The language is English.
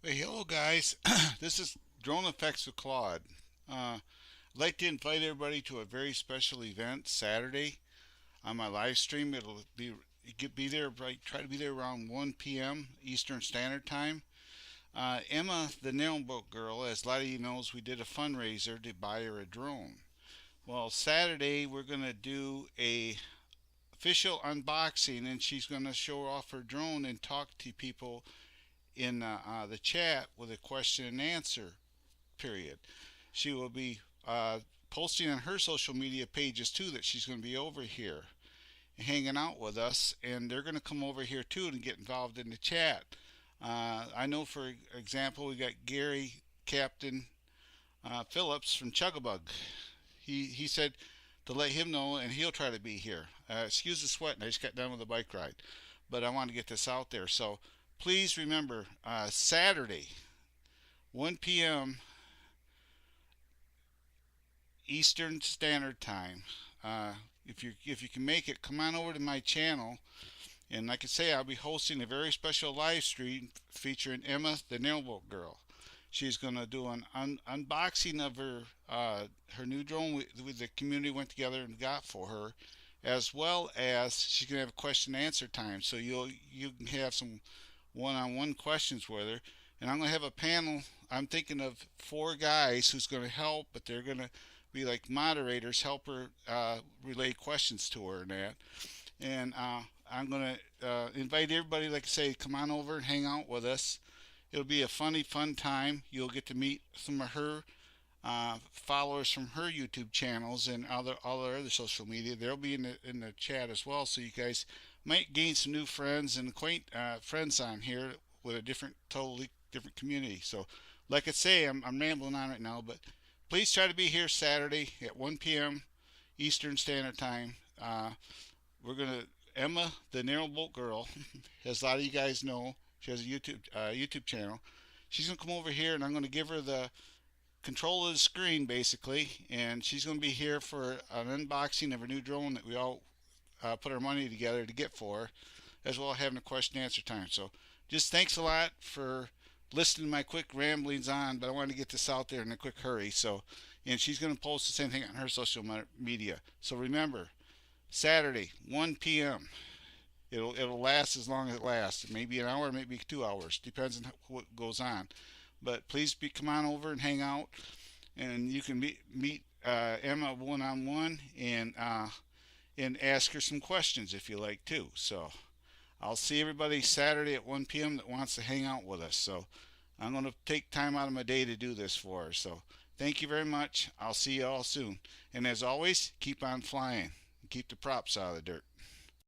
Hey, hello guys. This is Drone Effects with Claude. I'd like to invite everybody to a very special event Saturday on my live stream. It'll be there right. Try to be there around 1 p.m. Eastern Standard Time. Emma, the nail boat girl, as a lot of you knows, we did a fundraiser to buy her a drone. Well, Saturday we're gonna do a official unboxing, and she's gonna show off her drone and talk to people in the chat with a question and answer period. She will be posting on her social media pages too that she's going to be over here hanging out with us, and they're going to come over here too and get involved in the chat. I know, for example, we got Gary Captain Phillips from Chugabug. He said to let him know, and he'll try to be here. Excuse the sweat, and I just got done with a bike ride, but I want to get this out there. So please remember, Saturday, 1 p.m. Eastern Standard Time. If you can make it, come on over to my channel. And like I say, I'll be hosting a very special live stream featuring Emma, the Nailboat Girl. She's going to do an unboxing of her new drone with the community went together and got for her, as well as she's going to have a question and answer time. So you can have some one-on-one questions with her. And I'm going to have a panel. I'm thinking of four guys who's going to help, but they're going to be like moderators, help her relay questions to her and that. And I'm going to invite everybody, like I say, come on over and hang out with us. It'll be a funny, fun time. You'll get to meet some of her followers from her YouTube channels and all her other social media. They'll be in the chat as well, so you guys might gain some new friends and friends on here with a totally different community. So, like I say, I'm rambling on right now, but please try to be here Saturday at 1 p.m. Eastern Standard Time. We're gonna Emma, the Narrowboat Girl, as a lot of you guys know, she has a YouTube channel. She's gonna come over here, and I'm gonna give her the control of the screen basically, and she's gonna be here for an unboxing of her new drone that we all put our money together to get for her, as well as having a question and answer time. So, just thanks a lot for listening to my quick ramblings on, but I wanted to get this out there in a quick hurry. So, and she's going to post the same thing on her social media. So remember, Saturday, 1 p.m. It'll last as long as it lasts. Maybe an hour, maybe 2 hours, depends on what goes on. But please come on over and hang out, and you can meet Emma one on one and ask her some questions if you like too. So I'll see everybody Saturday at 1 p.m. that wants to hang out with us. So I'm going to take time out of my day to do this for her. So thank you very much. I'll see you all soon. And as always, keep on flying. Keep the props out of the dirt.